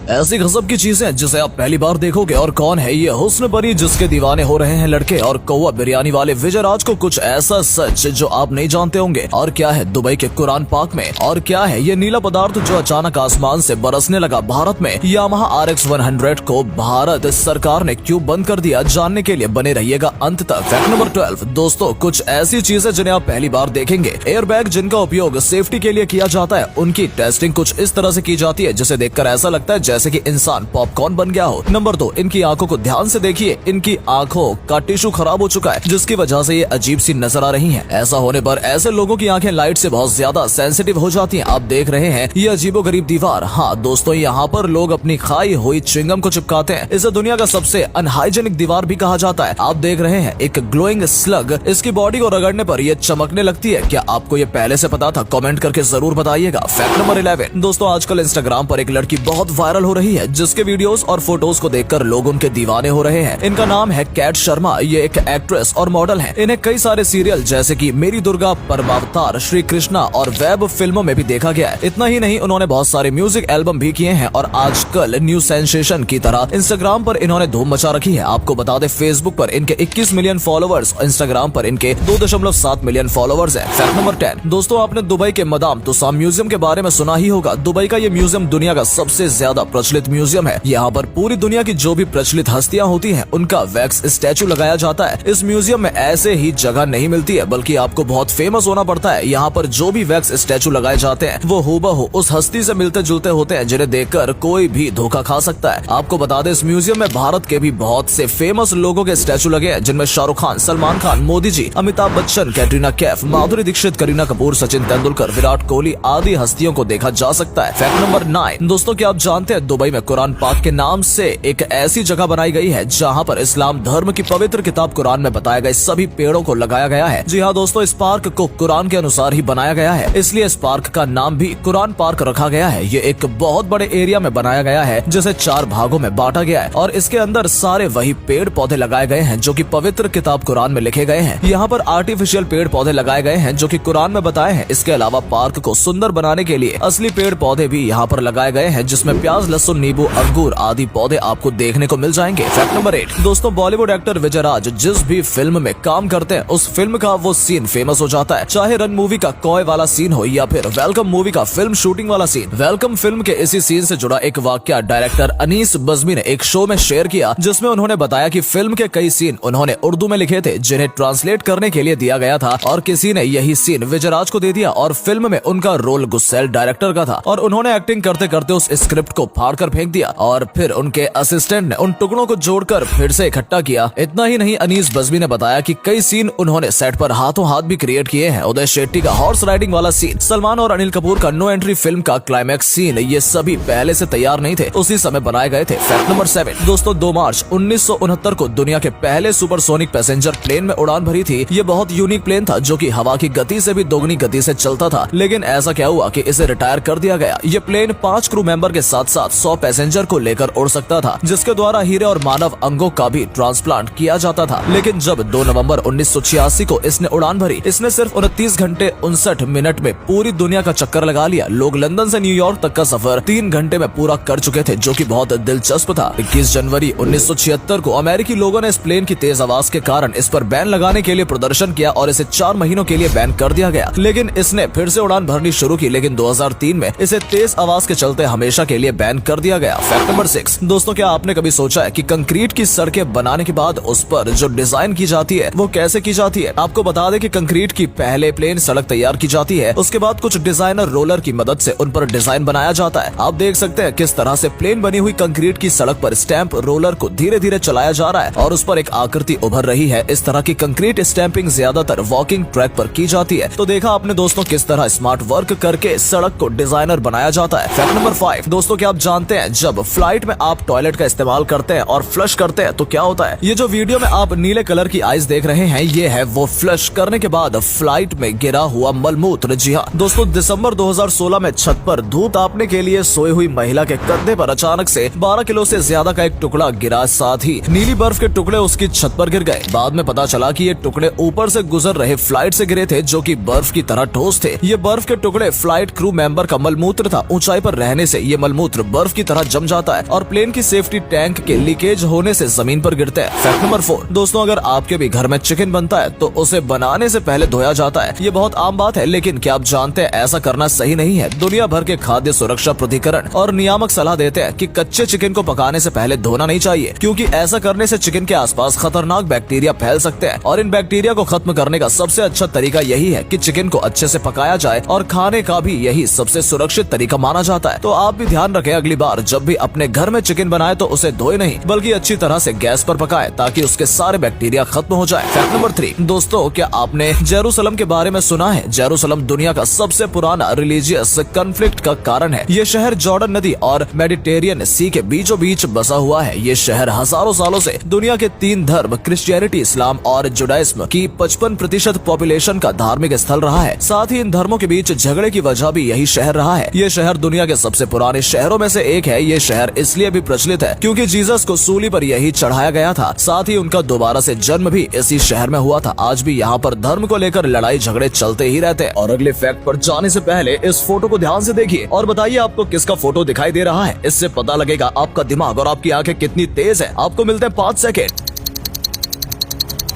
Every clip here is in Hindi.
ऐसी गजब की चीजें जिसे आप पहली बार देखोगे। और कौन है ये हुस्न परी जिसके दीवाने हो रहे हैं लड़के। और कौवा बिरयानी वाले विजय राज को कुछ ऐसा सच जो आप नहीं जानते होंगे। और क्या है दुबई के कुरान पाक में। और क्या है ये नीला पदार्थ जो अचानक आसमान से बरसने लगा भारत में। यामाहा RX 100 को भारत सरकार ने क्यों बंद कर दिया, जानने के लिए बने रहिएगा अंत तक। फैक्ट नंबर 12 दोस्तों, कुछ ऐसी चीजें जिन्हें आप पहली बार देखेंगे। एयरबैग जिनका उपयोग सेफ्टी के लिए किया जाता है, उनकी टेस्टिंग कुछ इस तरह से की जाती है जिसे देखकर ऐसा लगता है जैसे कि इंसान पॉपकॉर्न बन गया हो। नंबर 2, इनकी आंखों को ध्यान से देखिए। इनकी आंखों का टिश्यू खराब हो चुका है जिसकी वजह से ये अजीब सी नजर आ रही हैं। ऐसा होने पर ऐसे लोगों की आंखें लाइट से बहुत ज्यादा सेंसिटिव हो जाती हैं। आप देख रहे हैं ये अजीबोगरीब दीवार। हाँ दोस्तों, यहाँ पर लोग अपनी खाई हुई च्युइंगम को चिपकाते हैं। इसे दुनिया का सबसे अनहाइजेनिक दीवार भी कहा जाता है। आप देख रहे हैं एक ग्लोइंग स्लग, इसकी बॉडी को रगड़ने पर ये चमकने लगती है। क्या आपको ये पहले से पता था? कमेंट करके जरूर बताइएगा। फैक्ट नंबर 11 दोस्तों, आजकल इंस्टाग्राम पर एक लड़की बहुत वायरल हो रही है जिसके वीडियोस और फोटोज को देखकर लोग उनके दीवाने हो रहे हैं। इनका नाम है कैट शर्मा। ये एक एक्ट्रेस और मॉडल है। इन्हें कई सारे सीरियल जैसे कि मेरी दुर्गा, परमावतार, श्री कृष्णा और वेब फिल्मों में भी देखा गया है। इतना ही नहीं, उन्होंने बहुत सारे म्यूजिक एल्बम भी किए हैं और आजकल न्यू सेंसेशन की तरह इंस्टाग्राम पर इन्होंने धूम मचा रखी है। आपको बता दें फेसबुक पर इनके 21 मिलियन फॉलोअर्स, इंस्टाग्राम पर इनके 2.7 मिलियन फॉलोअर्स हैं। फैक्ट नंबर 10 दोस्तों, आपने दुबई के मदाम तुसाम म्यूजियम के बारे में सुना ही होगा। दुबई का ये म्यूजियम दुनिया का सबसे ज्यादा प्रचलित म्यूजियम है। यहाँ पर पूरी दुनिया की जो भी प्रचलित हस्तियाँ होती हैं उनका वैक्स स्टैचू लगाया जाता है। इस म्यूजियम में ऐसे ही जगह नहीं मिलती है बल्कि आपको बहुत फेमस होना पड़ता है। यहाँ पर जो भी वैक्स स्टैचू लगाए जाते हैं वो हूबहू उस हस्ती से मिलते जुलते होते हैं जिन्हें देखकर कोई भी धोखा खा सकता है। आपको बता दें इस म्यूजियम में भारत के भी बहुत से फेमस लोगों के स्टैचू लगे हैं जिनमें शाहरुख खान, सलमान खान, मोदी जी, अमिताभ बच्चन, कैटरीना कैफ, माधुरी दीक्षित, करीना कपूर, सचिन तेंदुलकर, विराट कोहली आदि हस्तियों को देखा जा सकता है। फैक्ट नंबर 9 दोस्तों, क्या आप जानते हैं दुबई में कुरान पाक के नाम से एक ऐसी जगह बनाई गई है जहाँ पर इस्लाम धर्म की पवित्र किताब कुरान में बताए गए सभी पेड़ों को लगाया गया है। जी हाँ दोस्तों, इस पार्क को कुरान के अनुसार ही बनाया गया है, इसलिए इस पार्क का नाम भी कुरान पार्क रखा गया है। ये एक बहुत बड़े एरिया में बनाया गया है जिसे 4 भागों में बांटा गया है और इसके अंदर सारे वही पेड़ पौधे लगाए गए हैं जो कि पवित्र किताब कुरान में लिखे गए हैं। यहाँ पर आर्टिफिशियल पेड़ पौधे लगाए गए हैं जो कि कुरान में बताए हैं। इसके अलावा पार्क को सुंदर बनाने के लिए असली पेड़ पौधे भी यहाँ पर लगाए गए हैं जिसमें प्याज, लहसुन, नींबू, अंगूर आदि पौधे आपको देखने को मिल जाएंगे। फैक्ट नंबर 8 दोस्तों, बॉलीवुड एक्टर विजय राज जिस भी फिल्म में काम करते हैं उस फिल्म का वो सीन फेमस हो जाता है। चाहे रन मूवी का कॉय वाला सीन हो या फिर वेलकम मूवी का फिल्म शूटिंग वाला सीन। वेलकम फिल्म के इसी सीन से जुड़ा एक वाक्य डायरेक्टर अनीस बज़मी ने एक शो में शेयर किया जिसमें उन्होंने बताया कि फिल्म के कई सीन उन्होंने उर्दू में लिखे थे जिन्हें ट्रांसलेट करने के लिए दिया गया था और किसी ने यही सीन विजय राज को दे दिया और फिल्म में उनका रोल गुस्सैल डायरेक्टर का था और उन्होंने एक्टिंग करते करते उस स्क्रिप्ट को फाड़ कर फेंक दिया और फिर उनके असिस्टेंट ने उन टुकड़ों को जोड़कर फिर से इकट्ठा किया। इतना ही नहीं, अनीस बज़मी ने बताया कि कई सीन उन्होंने सेट पर हाथों हाथ भी क्रिएट किए हैं। उदय शेट्टी का हॉर्स राइडिंग वाला सीन, सलमान और अनिल कपूर का नो एंट्री फिल्म का क्लाइमैक्स सीन, ये सभी पहले से तैयार नहीं थे, उसी समय बनाए गए थे। फैक्ट नंबर 7 दोस्तों, 2 मार्च 1969 को दुनिया के पहले सुपरसोनिक पैसेंजर प्लेन में उड़ान भरी थी। ये बहुत यूनिक प्लेन था जो कि हवा की गति से भी दोगुनी गति से चलता था, लेकिन ऐसा क्या हुआ कि इसे रिटायर कर दिया गया। ये प्लेन 5 क्रू मेंबर के साथ साथ 100 पैसेंजर को लेकर उड़ सकता था जिसके द्वारा हीरे और मानव अंगों का भी ट्रांसप्लांट किया जाता था। लेकिन जब 2 नवंबर 1986 को इसने उड़ान भरी, इसने सिर्फ 29 घंटे 59 मिनट में पूरी दुनिया का चक्कर लगा लिया। लोग लंदन से न्यूयॉर्क तक का सफर 3 घंटे में पूरा कर चुके थे जो कि बहुत दिलचस्प था। 21 जनवरी 1976 को अमेरिकी लोगों ने इस प्लेन की तेज आवाज के कारण इस पर बैन लगाने के लिए प्रदर्शन किया और इसे 4 महीनों के लिए बैन कर दिया गया। लेकिन इसने फिर से उड़ान भरनी शुरू की, लेकिन 2003 में इसे तेज आवाज के चलते हमेशा के लिए बैन कर दिया गया। फैक्ट नंबर 6 दोस्तों, क्या आपने कभी सोचा है कि कंक्रीट की सड़कें बनाने के बाद उस पर जो डिजाइन की जाती है वो कैसे की जाती है? आपको बता दें कि कंक्रीट की पहले प्लेन सड़क तैयार की जाती है, उसके बाद कुछ डिजाइनर रोलर की मदद से उन पर डिजाइन बनाया जाता है। आप देख सकते हैं किस तरह से प्लेन बनी हुई कंक्रीट की सड़क पर स्टैंप रोलर को धीरे धीरे चलाया जा रहा है और उस पर एक आकृति उभर रही है। इस तरह की कंक्रीट स्टैंपिंग ज्यादातर वॉकिंग ट्रैक पर की जाती है। तो देखा आपने दोस्तों किस तरह स्मार्ट वर्क करके सड़क को डिजाइनर बनाया जाता है। फैक्ट नंबर 5 दोस्तों, क्या आप जानते हैं जब फ्लाइट में आप टॉयलेट का इस्तेमाल करते हैं और फ्लश करते हैं तो क्या होता है? ये जो वीडियो में आप नीले कलर की आइस देख रहे हैं ये है वो फ्लश करने के बाद फ्लाइट में गिरा हुआ मलमूत्र। जी हाँ दोस्तों, दिसंबर 2016 में छत पर धूप तापने के लिए सोई हुई महिला के कंधे पर अचानक से 12 किलो से ज्यादा का एक टुकड़ा गिरा, साथ ही नीली बर्फ के टुकड़े उसकी छत पर गिर गए। बाद में पता चला कि ये टुकड़े ऊपर से गुजर रहे फ्लाइट से गिरे थे जो कि बर्फ की तरह ठोस थे। ये बर्फ के टुकड़े फ्लाइट क्रू मेंबर का मलमूत्र था। ऊंचाई पर रहने से ये मलमूत्र बर्फ की तरह जम जाता है और प्लेन की सेफ्टी टैंक के लीकेज होने से जमीन पर गिरते हैं। फैक्ट नंबर 4 दोस्तों, अगर आपके भी घर में चिकन बनता है तो उसे बनाने से पहले धोया जाता है। ये बहुत आम बात है, लेकिन क्या आप जानते हैं ऐसा करना सही नहीं है। दुनिया भर के खाद्य सुरक्षा प्राधिकरण और नियामक सलाह देते हैं कि कच्चे चिकन को पकाने से पहले धोना नहीं चाहिए, क्योंकि ऐसा करने से चिकन के आसपास खतरनाक बैक्टीरिया फैल सकते हैं और इन बैक्टीरिया को खत्म करने का सबसे अच्छा तरीका यही है कि चिकन को अच्छे से पकाया जाए और खाने का भी यही सबसे सुरक्षित तरीका माना जाता है। तो आप भी ध्यान रखें, अगली बार जब भी अपने घर में चिकन बनाए तो उसे धोए नहीं बल्कि अच्छी तरह से गैस पर पकाए ताकि उसके सारे बैक्टीरिया खत्म हो जाए। फैक्ट नंबर 3 दोस्तों, क्या आपने जेरूसलम के बारे में सुना है? जेरूसलम दुनिया का सबसे पुराना रिलीजियस कॉन्फ्लिक्ट का कारण है। ये शहर जॉर्डन नदी और मेडिटेरियन सी के बीचों बीच बसा हुआ है। ये शहर हजारों सालों से दुनिया के 3 धर्म क्रिश्चियनिटी, इस्लाम और जुडाइज्म की 55% पॉपुलेशन का धार्मिक स्थल रहा है। साथ ही इन धर्मों के बीच झगड़े की वजह भी यही शहर रहा है। ये शहर दुनिया के सबसे पुराने शहरों में से एक है। ये शहर इसलिए भी प्रचलित है क्योंकि जीसस को सूली पर यही चढ़ाया गया था। साथ ही उनका दोबारा से जन्म भी इसी शहर में हुआ था। आज भी यहाँ पर धर्म को लेकर लड़ाई झगड़े चलते ही रहते हैं। और अगले फैक्ट पर जाने से पहले इस फोटो को ध्यान से देखिए और बताइए आपको किसका फोटो दिखाई दे रहा है। इससे पता लगेगा आपका दिमाग और आपकी आंखें कितनी तेज है। आपको मिलते हैं 5 सेकेंड।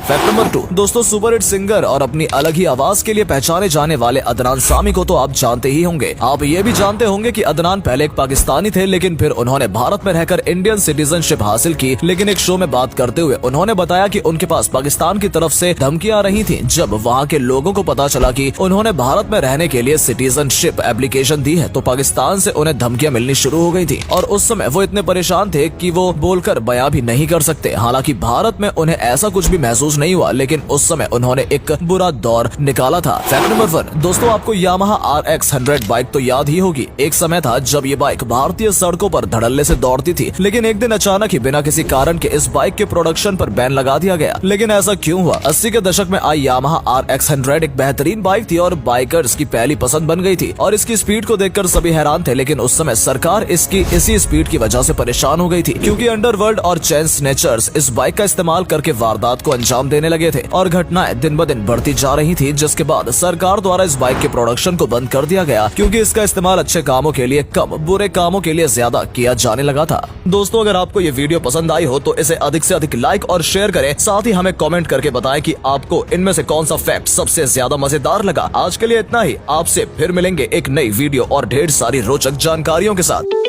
फैक्ट नंबर 2 दोस्तों, सुपर हिट सिंगर और अपनी अलग ही आवाज के लिए पहचाने जाने वाले अदनान सामी को तो आप जानते ही होंगे। आप ये भी जानते होंगे कि अदनान पहले एक पाकिस्तानी थे, लेकिन फिर उन्होंने भारत में रहकर इंडियन सिटीजनशिप हासिल की। लेकिन एक शो में बात करते हुए उन्होंने बताया कि उनके पास पाकिस्तान की तरफ से धमकियां आ रही थी। जब वहाँ के लोगों को पता चला कि उन्होंने भारत में रहने के लिए सिटीजनशिप एप्लीकेशन दी है तो पाकिस्तान से उन्हें धमकियां मिलनी शुरू हो गई थी। और उस समय वो इतने परेशान थे कि वो बोलकर बयां भी नहीं कर सकते। हालांकि भारत में उन्हें ऐसा कुछ भी महसूस नहीं हुआ, लेकिन उस समय उन्होंने एक बुरा दौर निकाला था। फैक्ट नंबर 1 दोस्तों, आपको यामाहा RX 100 बाइक तो याद ही होगी। एक समय था जब ये बाइक भारतीय सड़कों पर धड़ल्ले से दौड़ती थी, लेकिन एक दिन अचानक ही बिना किसी कारण के इस बाइक के प्रोडक्शन पर बैन लगा दिया गया। लेकिन ऐसा क्यों हुआ? 80 के दशक में आई यामाहा RX 100 एक बेहतरीन बाइक थी और बाइकर्स की पहली पसंद बन गई थी और इसकी स्पीड को देखकर सभी हैरान थे। लेकिन उस समय सरकार इसकी इसी स्पीड की वजह से परेशान हो गई थी, क्योंकि अंडरवर्ल्ड और चैन स्नैचर्स इस बाइक का इस्तेमाल करके वारदात को अंजाम देने लगे थे और घटनाएं दिन ब दिन बढ़ती जा रही थी, जिसके बाद सरकार द्वारा इस बाइक के प्रोडक्शन को बंद कर दिया गया, क्योंकि इसका इस्तेमाल अच्छे कामों के लिए कम, बुरे कामों के लिए ज्यादा किया जाने लगा था। दोस्तों, अगर आपको ये वीडियो पसंद आई हो तो इसे अधिक से अधिक लाइक और शेयर करें। साथ ही हमें कमेंट करके बताएं कि आपको इनमें से कौन सा फैक्ट सबसे ज्यादा मजेदार लगा। आज के लिए इतना ही। आपसे फिर मिलेंगे एक नई वीडियो और ढेर सारी रोचक जानकारियों के साथ।